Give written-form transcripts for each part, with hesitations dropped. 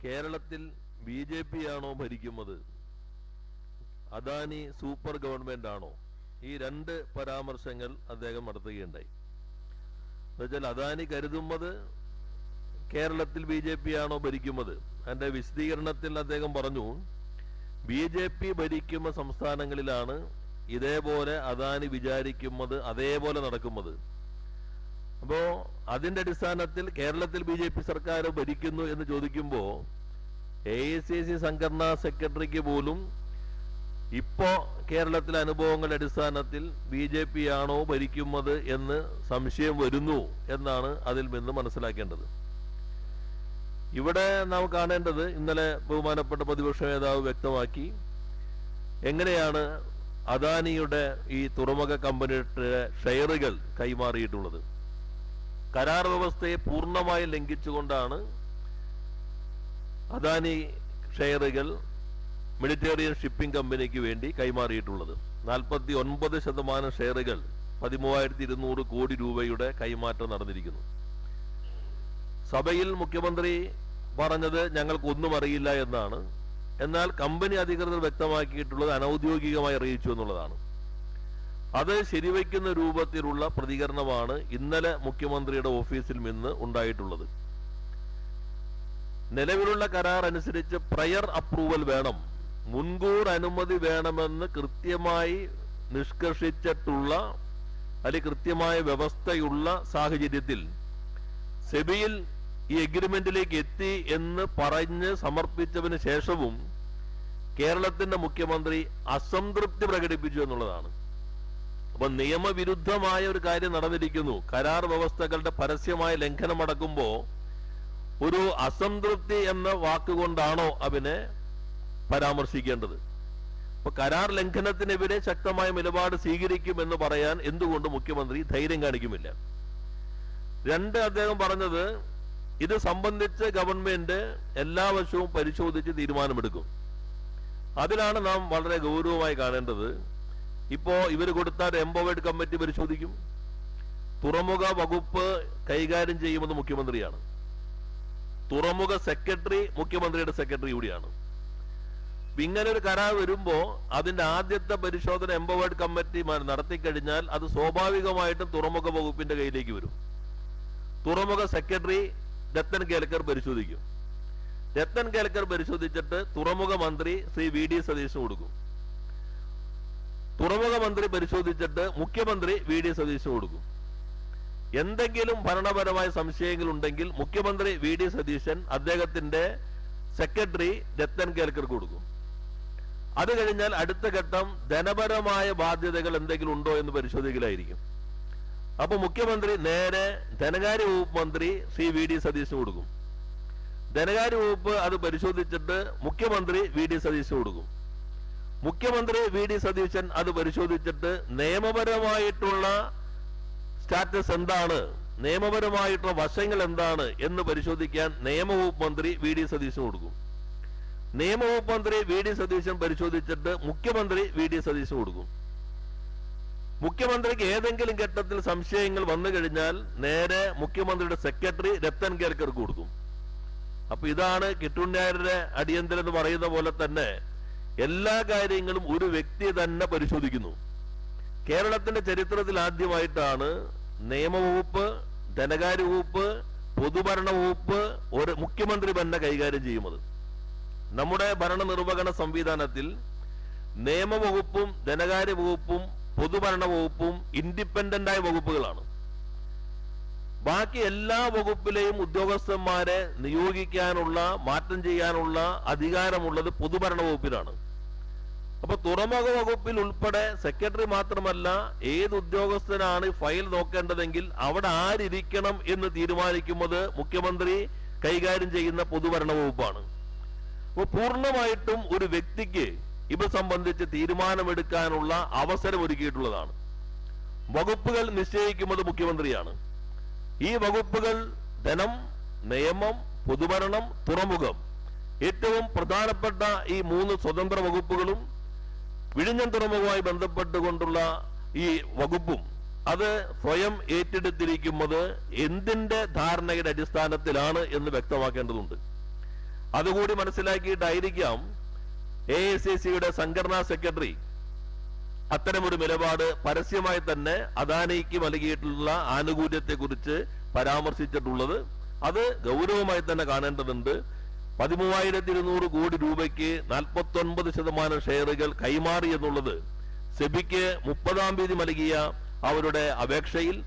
കേരളത്തിൽ BJP ആണോ ഭരിക്കുന്നത്, അദാനി സൂപ്പർ ഗവൺമെന്റ് ആണോ? ഈ രണ്ട് പരാമർശങ്ങൾ അദ്ദേഹം നടത്തുകയുണ്ടായി. എന്നുവെച്ചാൽ അദാനി കരുതുന്നത് കേരളത്തിൽ BJP ആണോ ഭരിക്കുന്നത്. അതിന്റെ വിശദീകരണത്തിൽ അദ്ദേഹം പറഞ്ഞു, BJP ഭരിക്കുന്ന സംസ്ഥാനങ്ങളിലാണ് ഇതേപോലെ അദാനി വിചാരിക്കുന്നത് അതേപോലെ നടക്കുന്നത്. അപ്പോ അതിന്റെ അടിസ്ഥാനത്തിൽ കേരളത്തിൽ BJP സർക്കാർ ഭരിക്കുന്നു എന്ന് ചോദിക്കുമ്പോൾ AICC സംഘടനാ സെക്രട്ടറിക്ക് പോലും ഇപ്പോ കേരളത്തിലെ അനുഭവങ്ങളുടെ അടിസ്ഥാനത്തിൽ BJP ആണോ ഭരിക്കുന്നത് എന്ന് സംശയം വരുന്നു എന്നാണ് അതിൽ നിന്ന് മനസ്സിലാക്കേണ്ടത്. ഇവിടെ നാം കാണേണ്ടത്, ഇന്നലെ ബഹുമാനപ്പെട്ട പ്രതിപക്ഷ നേതാവ് വ്യക്തമാക്കി എങ്ങനെയാണ് അദാനിയുടെ ഈ തുറമുഖ കമ്പനിയുടെ ഷെയറുകൾ കൈമാറിയിട്ടുള്ളത്. കരാർ വ്യവസ്ഥയെ പൂർണ്ണമായി ലംഘിച്ചുകൊണ്ടാണ് അദാനി ഷെയറുകൾ മെഡിറ്ററേനിയൻ ഷിപ്പിംഗ് കമ്പനിക്ക് വേണ്ടി കൈമാറിയിട്ടുള്ളത്. 49% ഷെയറുകൾ 13,200 കോടി രൂപയുടെ കൈമാറ്റം നടന്നിരിക്കുന്നു. സഭയിൽ മുഖ്യമന്ത്രി പറഞ്ഞത് ഞങ്ങൾക്കൊന്നും അറിയില്ല എന്നാണ്. എന്നാൽ കമ്പനി അധികൃതർ വ്യക്തമാക്കിയിട്ടുള്ളത് അനൌദ്യോഗികമായി അറിയിച്ചു എന്നുള്ളതാണ്. അത് ശരിവയ്ക്കുന്ന രൂപത്തിലുള്ള പ്രതികരണമാണ് ഇന്നലെ മുഖ്യമന്ത്രിയുടെ ഓഫീസിൽ നിന്ന് ഉണ്ടായിട്ടുള്ളത്. നിലവിലുള്ള കരാർ അനുസരിച്ച് പ്രയർ അപ്രൂവൽ വേണം, മുൻകൂർ അനുമതി വേണമെന്ന് കൃത്യമായി നിഷ്കർഷിച്ചിട്ടുള്ള അല്ലെങ്കിൽ കൃത്യമായ വ്യവസ്ഥയുള്ള സാഹചര്യത്തിൽ സെബിയിൽ ഈ എഗ്രിമെന്റിലേക്ക് എത്തി എന്ന് പറഞ്ഞ് സമർപ്പിച്ചതിന് ശേഷവും കേരളത്തിന്റെ മുഖ്യമന്ത്രി അസംതൃപ്തി പ്രകടിപ്പിച്ചു എന്നുള്ളതാണ്. അപ്പൊ നിയമവിരുദ്ധമായ ഒരു കാര്യം നടന്നിരിക്കുന്നു. കരാർ വ്യവസ്ഥകളുടെ പരസ്യമായ ലംഘനം അടക്കുമ്പോ ഒരു അസംതൃപ്തി എന്ന വാക്കുകൊണ്ടാണോ അതിനെ പരാമർശിക്കേണ്ടത്? അപ്പൊ കരാർ ലംഘനത്തിനെതിരെ ശക്തമായ നിലപാട് സ്വീകരിക്കുമെന്ന് പറയാൻ എന്തുകൊണ്ട് മുഖ്യമന്ത്രി ധൈര്യം കാണിക്കുമില്ല? രണ്ട്, അദ്ദേഹം പറഞ്ഞത് ഇത് സംബന്ധിച്ച് ഗവൺമെന്റ് എല്ലാ വശവും പരിശോധിച്ച് തീരുമാനമെടുക്കും. അതിലാണ് നാം വളരെ ഗൗരവമായി കാണേണ്ടത്. ഇപ്പോ ഇവർ കൊടുത്ത എംപവേർഡ് കമ്മിറ്റി പരിശോധിക്കും. തുറമുഖ വകുപ്പ് കൈകാര്യം ചെയ്യുന്നത് മുഖ്യമന്ത്രിയാണ്. തുറമുഖ സെക്രട്ടറി മുഖ്യമന്ത്രിയുടെ സെക്രട്ടറി കൂടിയാണ്. ഇങ്ങനെ ഒരു കരാർ വരുമ്പോ അതിന്റെ ആദ്യത്തെ പരിശോധന എംപവേർഡ് കമ്മിറ്റി നടത്തിക്കഴിഞ്ഞാൽ അത് സ്വാഭാവികമായിട്ടും തുറമുഖ വകുപ്പിന്റെ കയ്യിലേക്ക് വരും. തുറമുഖ സെക്രട്ടറി രത്തൻ കേൽക്കർ പരിശോധിക്കും. രത്തൻ കേൽക്കർ പരിശോധിച്ചിട്ട് തുറമുഖ മന്ത്രി ശ്രീ VD സതീശന് കൊടുക്കും. തുറമുഖ മന്ത്രി പരിശോധിച്ചിട്ട് മുഖ്യമന്ത്രി VD സതീശന് കൊടുക്കും. എന്തെങ്കിലും ഭരണപരമായ സംശയങ്ങൾ ഉണ്ടെങ്കിൽ മുഖ്യമന്ത്രി VD സതീശൻ അദ്ദേഹത്തിന്റെ സെക്രട്ടറി രത്തൻ കേൽക്കർക്ക് കൊടുക്കും. അത് കഴിഞ്ഞാൽ അടുത്ത ഘട്ടം ധനപരമായ ബാധ്യതകൾ എന്തെങ്കിലും ഉണ്ടോ എന്ന് പരിശോധിക്കലായിരിക്കും. അപ്പൊ മുഖ്യമന്ത്രി നേരെ ധനകാര്യ വകുപ്പ് മന്ത്രി ശ്രീ VD സതീശന് കൊടുക്കും. ധനകാര്യ വകുപ്പ് അത് പരിശോധിച്ചിട്ട് മുഖ്യമന്ത്രി VD സതീശന് കൊടുക്കും. മുഖ്യമന്ത്രി VD സതീശൻ അത് പരിശോധിച്ചിട്ട് നിയമപരമായിട്ടുള്ള സ്റ്റാറ്റസ് എന്താണ്, നിയമപരമായിട്ടുള്ള വശങ്ങൾ എന്താണ് എന്ന് പരിശോധിക്കാൻ നിയമവകുപ്പ് മന്ത്രി VD സതീശന് കൊടുക്കും. നിയമവകുപ്പ് മന്ത്രി VD സതീശൻ പരിശോധിച്ചിട്ട് മുഖ്യമന്ത്രി VD സതീശന് കൊടുക്കും. മുഖ്യമന്ത്രിക്ക് ഏതെങ്കിലും ഘട്ടത്തിൽ സംശയങ്ങൾ വന്നു കഴിഞ്ഞാൽ നേരെ മുഖ്യമന്ത്രിയുടെ സെക്രട്ടറി രത്തൻ കേൽക്കർക്ക് കൊടുക്കും. അപ്പൊ ഇതാണ് കിട്ടുണ്ണിയാരുടെ അടിയന്തരം എന്ന് പറയുന്ന പോലെ തന്നെ എല്ലാ കാര്യങ്ങളും ഒരു വ്യക്തി തന്നെ പരിശോധിക്കുന്നു. കേരളത്തിന്റെ ചരിത്രത്തിൽ ആദ്യമായിട്ടാണ് നിയമവകുപ്പ്, ധനകാര്യ വകുപ്പ്, പൊതുഭരണ വകുപ്പ് ഒരു മുഖ്യമന്ത്രി തന്നെ കൈകാര്യം ചെയ്യുന്നത്. നമ്മുടെ ഭരണനിർവഹണ സംവിധാനത്തിൽ നിയമവകുപ്പും ധനകാര്യ വകുപ്പും പൊതുഭരണ വകുപ്പും ഇൻഡിപെൻഡന്റ് ആയ വകുപ്പുകളാണ്. ബാക്കി എല്ലാ വകുപ്പിലെയും ഉദ്യോഗസ്ഥന്മാരെ നിയോഗിക്കാനുള്ള, മാറ്റം ചെയ്യാനുള്ള അധികാരമുള്ളത് പൊതുഭരണ വകുപ്പിലാണ്. അപ്പൊ തുറമുഖ വകുപ്പിൽ ഉൾപ്പെടെ സെക്രട്ടറി മാത്രമല്ല, ഏത് ഉദ്യോഗസ്ഥനാണ് ഫയൽ നോക്കേണ്ടതെങ്കിൽ അവിടെ ആരിക്കണം എന്ന് തീരുമാനിക്കുന്നത് മുഖ്യമന്ത്രി കൈകാര്യം ചെയ്യുന്ന പൊതുഭരണ വകുപ്പാണ്. അപ്പൊ പൂർണ്ണമായിട്ടും ഒരു വ്യക്തിക്ക് ഇവ സംബന്ധിച്ച് തീരുമാനമെടുക്കാനുള്ള അവസരം ഒരുക്കിയിട്ടുള്ളതാണ്. വകുപ്പുകൾ നിശ്ചയിക്കുന്നത് മുഖ്യമന്ത്രിയാണ്. ഈ വകുപ്പുകൾ ധനം, നിയമം, പൊതുഭരണം, തുറമുഖം, ഏറ്റവും പ്രധാനപ്പെട്ട ഈ 3 സ്വതന്ത്ര വകുപ്പുകളും വിഴിഞ്ഞം തുറമുഖവുമായി ബന്ധപ്പെട്ടുകൊണ്ടുള്ള ഈ വകുപ്പും അത് സ്വയം ഏറ്റെടുത്തിരിക്കുന്നത് എന്തിന്റെ ധാരണയുടെ അടിസ്ഥാനത്തിലാണ് എന്ന് വ്യക്തമാക്കേണ്ടതുണ്ട്. അതുകൂടി മനസ്സിലാക്കിയിട്ടായിരിക്കാം AICCയുടെ സംഘടനാ സെക്രട്ടറി അത്തരമൊരു നിലപാട് പരസ്യമായി തന്നെ അദാനിക്ക് നൽകിയിട്ടുള്ള ആനുകൂല്യത്തെ കുറിച്ച് പരാമർശിച്ചിട്ടുള്ളത്. അത് ഗൗരവമായി തന്നെ കാണേണ്ടതുണ്ട്. 13,200 കോടി രൂപയ്ക്ക് 49% ഷെയറുകൾ കൈമാറി എന്നുള്ളത് സെബിക്ക് 30-ാം തീയതി നൽകിയ അവരുടെ അപേക്ഷയിൽ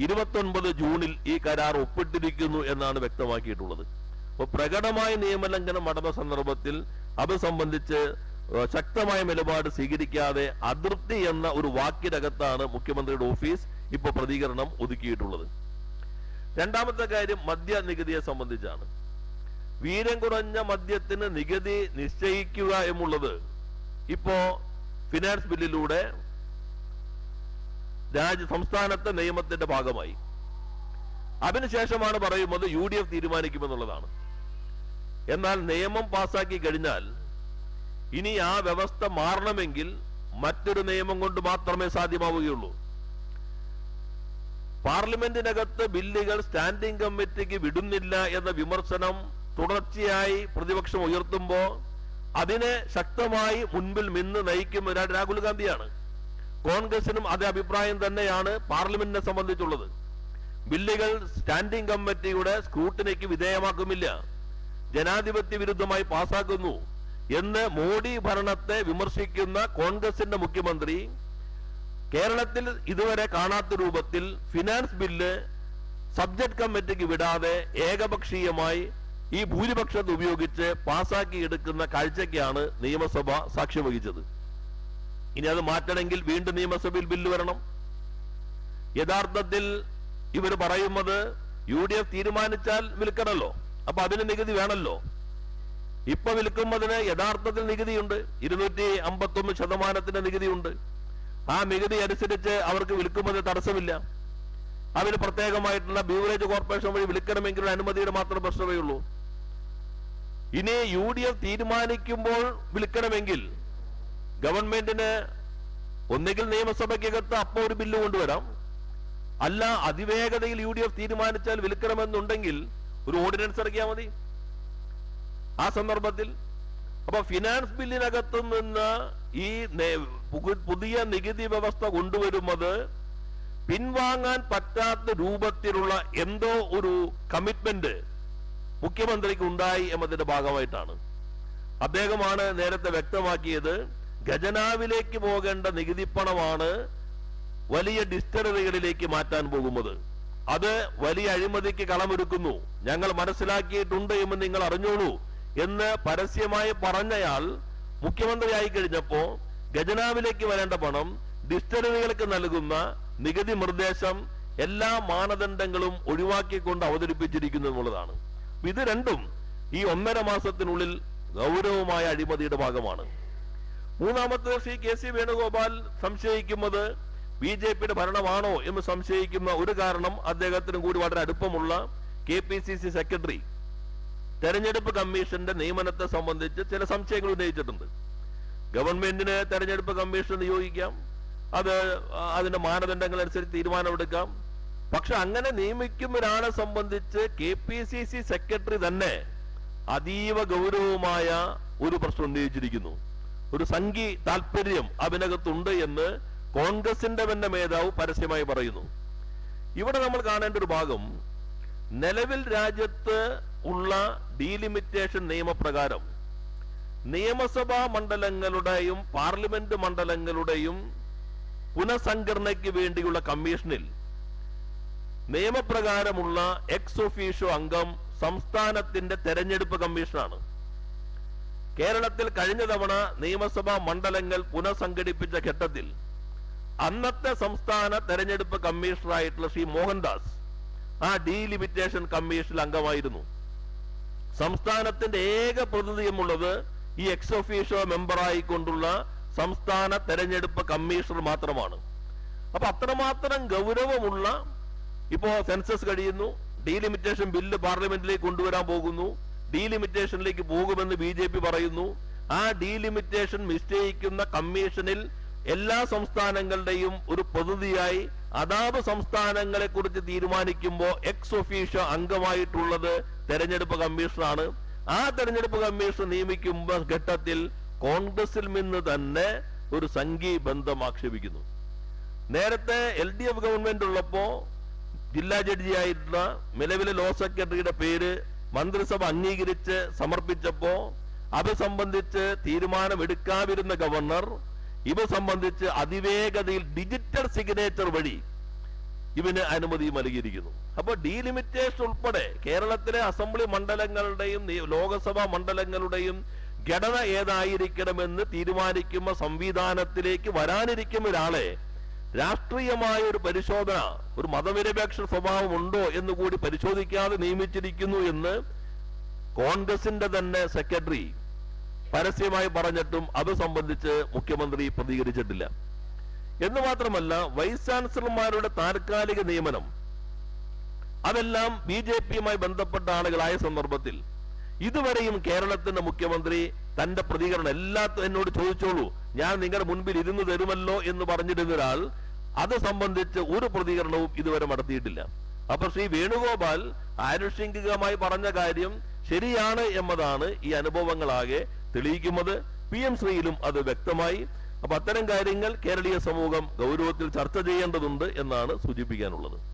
29 ജൂണിൽ ഈ കരാർ ഒപ്പിട്ടിരിക്കുന്നു എന്നാണ് വ്യക്തമാക്കിയിട്ടുള്ളത്. അപ്പോൾ പ്രകടമായ നിയമലംഘനം നടന്ന സന്ദർഭത്തിൽ അത് സംബന്ധിച്ച് ശക്തമായ നിലപാട് സ്വീകരിക്കാതെ അതൃപ്തി എന്ന ഒരു വാക്കിനകത്താണ് മുഖ്യമന്ത്രിയുടെ ഓഫീസ് ഇപ്പോൾ പ്രതികരണം ഒതുക്കിയിട്ടുള്ളത്. രണ്ടാമത്തെ കാര്യം മദ്യ നികുതിയെ സംബന്ധിച്ചാണ്. വീര്യം കുറഞ്ഞ മദ്യത്തിന് നികുതി നിശ്ചയിക്കുക എന്നുള്ളത് ഇപ്പോ ഫിനാൻസ് ബില്ലിലൂടെ സംസ്ഥാനത്തെ നിയമത്തിന്റെ ഭാഗമായി. അതിനുശേഷമാണ് പറയുന്നത് UDF തീരുമാനിക്കുമെന്നുള്ളതാണ്. എന്നാൽ നിയമം പാസാക്കി കഴിഞ്ഞാൽ ഇനി ആ വ്യവസ്ഥ മാറണമെങ്കിൽ മറ്റൊരു നിയമം കൊണ്ട് മാത്രമേ സാധ്യമാവുകയുള്ളൂ. പാർലമെന്റിനകത്ത് ബില്ലുകൾ സ്റ്റാൻഡിംഗ് കമ്മിറ്റിക്ക് വിടുന്നില്ല എന്ന വിമർശനം തുടർച്ചയായി പ്രതിപക്ഷം ഉയർത്തുമ്പോ അതിനെ ശക്തമായി മുൻപിൽ നിന്ന് നയിക്കുന്ന രാഹുൽ ഗാന്ധിയാണ്. കോൺഗ്രസിനും അതേ അഭിപ്രായം തന്നെയാണ് പാർലമെന്റിനെ സംബന്ധിച്ചുള്ളത്. ബില്ലുകൾ സ്റ്റാൻഡിംഗ് കമ്മിറ്റിയുടെ സ്ക്രൂട്ടിനിക്ക് വിധേയമാക്കുമില്ല, ജനാധിപത്യ വിരുദ്ധമായി പാസാക്കുന്നു എന്ന് മോഡി ഭരണത്തെ വിമർശിക്കുന്ന കോൺഗ്രസിന്റെ മുഖ്യമന്ത്രി കേരളത്തിൽ ഇതുവരെ കാണാത്ത രൂപത്തിൽ ഫിനാൻസ് ബില്ല് സബ്ജക്ട് കമ്മിറ്റിക്ക് വിടാതെ ഏകപക്ഷീയമായി ഈ ഭൂരിപക്ഷത്തെ ഉപയോഗിച്ച് പാസാക്കി എടുക്കുന്ന കാഴ്ചയ്ക്കാണ് നിയമസഭ സാക്ഷ്യം വഹിച്ചത്. ഇനി അത് മാറ്റണമെങ്കിൽ വീണ്ടും നിയമസഭയിൽ ബില്ല് വരണം. യഥാർത്ഥത്തിൽ ഇവർ പറയുന്നത് UDF തീരുമാനിച്ചാൽ വിൽക്കണമല്ലോ, അപ്പൊ അതിന് നികുതി വേണമല്ലോ. ഇപ്പൊ വിൽക്കുന്നതിന് യഥാർത്ഥത്തിൽ നികുതിയുണ്ട്, 251% നികുതിയുണ്ട്. ആ നികുതി അനുസരിച്ച് അവർക്ക് വിൽക്കുന്നത് തടസ്സമില്ല. അതിന് പ്രത്യേകമായിട്ടുള്ള ബീവറേജ് കോർപ്പറേഷൻ വഴി വിൽക്കണമെങ്കിൽ അനുമതിയുടെ മാത്രം പ്രശ്നമേ ഉള്ളൂ. ഇനി UDF തീരുമാനിക്കുമ്പോൾ വിൽക്കണമെങ്കിൽ ഗവൺമെന്റിന് ഒന്നുകിൽ നിയമസഭയ്ക്കകത്ത് അപ്പോൾ ഒരു ബില്ല് കൊണ്ടുവരാം, അല്ല അതിവേഗതയിൽ UDF തീരുമാനിച്ചാൽ വിൽക്കണമെന്നുണ്ടെങ്കിൽ ഒരു ഓർഡിനൻസ് ഇറക്കിയാൽ മതി. ആ സന്ദർഭത്തിൽ അപ്പൊ ഫിനാൻസ് ബില്ലിനകത്തു നിന്ന് ഈ പുതിയ നികുതി വ്യവസ്ഥ കൊണ്ടുവരുന്നത് പിൻവാങ്ങാൻ പറ്റാത്ത രൂപത്തിലുള്ള എന്തോ ഒരു കമ്മിറ്റ്മെന്റ് മുഖ്യമന്ത്രിക്ക് ഉണ്ടായി എന്നതിന്റെ ഭാഗമായിട്ടാണ്. അദ്ദേഹമാണ് നേരത്തെ വ്യക്തമാക്കിയത്, ഖജനാവിലേക്ക് പോകേണ്ട നികുതിപ്പണമാണ് വലിയ ഡിസ്റ്റലറികളിലേക്ക് മാറ്റാൻ പോകുന്നത്. അത് വലിയ അഴിമതിക്ക് കളമൊരുക്കുന്നു, ഞങ്ങൾ മനസ്സിലാക്കിയിട്ടുണ്ട് എന്ന് നിങ്ങൾ അറിഞ്ഞോളൂ എന്ന് പരസ്യമായി പറഞ്ഞയാൾ മുഖ്യമന്ത്രിയായി കഴിഞ്ഞപ്പോ ഖജനാവിലേക്ക് വരേണ്ട പണം ഡിസ്റ്റലറികൾക്ക് നൽകുന്ന നികുതി നിർദ്ദേശം എല്ലാ മാനദണ്ഡങ്ങളും ഒഴിവാക്കിക്കൊണ്ട് അവതരിപ്പിച്ചിരിക്കുന്നു എന്നുള്ളതാണ്. ഇത് രണ്ടും ഈ 1.5 മാസത്തിനുള്ളിൽ ഗൗരവമായ അഴിമതിയുടെ ഭാഗമാണ്. മൂന്നാമത്തെ ശ്രീ KC വേണുഗോപാൽ സംശയിക്കുന്നത് BJPയുടെ ഭരണമാണോ എന്ന് സംശയിക്കുന്ന ഒരു കാരണം അദ്ദേഹത്തിനും കൂടി വളരെ അടുപ്പമുള്ള KPCC സെക്രട്ടറി തെരഞ്ഞെടുപ്പ് കമ്മീഷന്റെ നിയമനത്തെ സംബന്ധിച്ച് ചില സംശയങ്ങൾ ഉന്നയിച്ചിട്ടുണ്ട്. ഗവൺമെന്റിന് തെരഞ്ഞെടുപ്പ് കമ്മീഷൻ നിയോഗിക്കാം, അത് അതിന്റെ മാനദണ്ഡങ്ങൾ അനുസരിച്ച് തീരുമാനമെടുക്കാം. പക്ഷെ അങ്ങനെ നിയമിക്കുന്ന ഒരാളെ സംബന്ധിച്ച് KPCC സെക്രട്ടറി തന്നെ അതീവ ഗൗരവമായ ഒരു പ്രശ്നം ഉന്നയിച്ചിരിക്കുന്നു. ഒരു സംഘി താല്പര്യം അതിനകത്തുണ്ട് എന്ന് കോൺഗ്രസിന്റെ തന്നെ മേധാവ് പരസ്യമായി പറയുന്നു. ഇവിടെ നമ്മൾ കാണേണ്ട ഒരു ഭാഗം, നിലവിൽ രാജ്യത്ത് ഉള്ള ഡീലിമിറ്റേഷൻ നിയമപ്രകാരം നിയമസഭാ മണ്ഡലങ്ങളുടെയും പാർലമെന്റ് മണ്ഡലങ്ങളുടെയും പുനഃസംഘടനയ്ക്ക് വേണ്ടിയുള്ള കമ്മീഷനിൽ നിയമപ്രകാരമുള്ള എക്സ് ഒഫീഷ്യോ അംഗം സംസ്ഥാനത്തിന്റെ തെരഞ്ഞെടുപ്പ് കമ്മീഷനാണ്. കേരളത്തിൽ കഴിഞ്ഞ തവണ നിയമസഭാ മണ്ഡലങ്ങൾ പുനഃസംഘടിപ്പിച്ച ഘട്ടത്തിൽ അന്നത്തെ സംസ്ഥാന തെരഞ്ഞെടുപ്പ് കമ്മീഷണറായിട്ടുള്ള ശ്രീ മോഹൻദാസ് ആ ഡീലിമിറ്റേഷൻ കമ്മീഷനിൽ അംഗമായിരുന്നു. സംസ്ഥാനത്തിന്റെ ഏക പ്രതിനിധിയുമുള്ളത് ഈ എക്സ് ഒഫീഷ്യോ മെമ്പറായിക്കൊണ്ടുള്ള സംസ്ഥാന തെരഞ്ഞെടുപ്പ് കമ്മീഷണർ മാത്രമാണ്. അപ്പൊ അത്രമാത്രം ഗൗരവമുള്ള, ഇപ്പോ സെൻസസ് കഴിയുന്നു, ഡീലിമിറ്റേഷൻ ബില്ല് പാർലമെന്റിലേക്ക് കൊണ്ടുവരാൻ പോകുന്നു, ഡീലിമിറ്റേഷനിലേക്ക് പോകുമെന്ന് BJP പറയുന്നു. ആ ഡീലിമിറ്റേഷൻ നിശ്ചയിക്കുന്ന കമ്മീഷനിൽ എല്ലാ സംസ്ഥാനങ്ങളുടെയും ഒരു പ്രതിനിധിയായി അതാത് സംസ്ഥാനങ്ങളെ കുറിച്ച് തീരുമാനിക്കുമ്പോൾ എക്സ് ഒഫീഷ്യോ അംഗമായിട്ടുള്ളത് തെരഞ്ഞെടുപ്പ് കമ്മീഷനാണ്. ആ തെരഞ്ഞെടുപ്പ് കമ്മീഷൻ നിയമിക്കുമ്പോൾ ഘട്ടത്തിൽ കോൺഗ്രസിൽ നിന്ന് തന്നെ ഒരു സംഘീ ബന്ധം ആക്ഷേപിക്കുന്നു. നേരത്തെ LDF ഗവൺമെന്റ് ഉള്ളപ്പോ ജില്ലാ ജഡ്ജിയായിട്ടുള്ള നിലവിലെ ലോ സെക്രട്ടറിയുടെ പേര് മന്ത്രിസഭ അംഗീകരിച്ച് സമർപ്പിച്ചപ്പോ അത് സംബന്ധിച്ച് തീരുമാനമെടുക്കാതിരുന്ന ഗവർണർ ഇവ സംബന്ധിച്ച് അതിവേഗതയിൽ ഡിജിറ്റൽ സിഗ്നേച്ചർ വഴി ഇവന് അനുമതി നൽകിയിരിക്കുന്നു. അപ്പൊ ഡീലിമിറ്റേഷൻ ഉൾപ്പെടെ കേരളത്തിലെ അസംബ്ലി മണ്ഡലങ്ങളുടെയും ലോകസഭാ മണ്ഡലങ്ങളുടെയും ഘടന ഏതായിരിക്കണമെന്ന് തീരുമാനിക്കുന്ന സംവിധാനത്തിലേക്ക് വരാനിരിക്കുന്ന ഒരാളെ രാഷ്ട്രീയമായ ഒരു പരിശോധന, ഒരു മതനിരപേക്ഷ സ്വഭാവം ഉണ്ടോ എന്ന് കൂടി പരിശോധിക്കാതെ നിയമിച്ചിരിക്കുന്നു എന്ന് കോൺഗ്രസിന്റെ തന്നെ സെക്രട്ടറി പരസ്യമായി പറഞ്ഞിട്ടും അത് സംബന്ധിച്ച് മുഖ്യമന്ത്രി പ്രതികരിച്ചിട്ടില്ല. എന്ന് മാത്രമല്ല, വൈസ് ചാൻസലർമാരുടെ താൽക്കാലിക നിയമനം അതെല്ലാം BJPയുമായി ബന്ധപ്പെട്ട ആളുകളായ സന്ദർഭത്തിൽ ഇതുവരെയും കേരളത്തിന്റെ മുഖ്യമന്ത്രി തന്റെ പ്രതികരണം എല്ലാത്തും എന്നോട് ചോദിച്ചോളൂ, ഞാൻ നിങ്ങളുടെ മുൻപിൽ ഇരുന്ന് തരുമല്ലോ എന്ന് പറഞ്ഞിരുന്ന ഒരാൾ അത് സംബന്ധിച്ച് ഒരു പ്രതികരണവും ഇതുവരെ നടത്തിയിട്ടില്ല. അപ്പൊ ശ്രീ വേണുഗോപാൽ ആനുഷംഗികമായി പറഞ്ഞ കാര്യം ശരിയാണ് എന്നതാണ് ഈ അനുഭവങ്ങളാകെ തെളിയിക്കുന്നത്. PM ശ്രീയിലും അത് വ്യക്തമായി. അപ്പൊ അത്തരം കാര്യങ്ങൾ കേരളീയ സമൂഹം ഗൗരവത്തിൽ ചർച്ച ചെയ്യേണ്ടതുണ്ട് എന്നാണ് സൂചിപ്പിക്കാനുള്ളത്.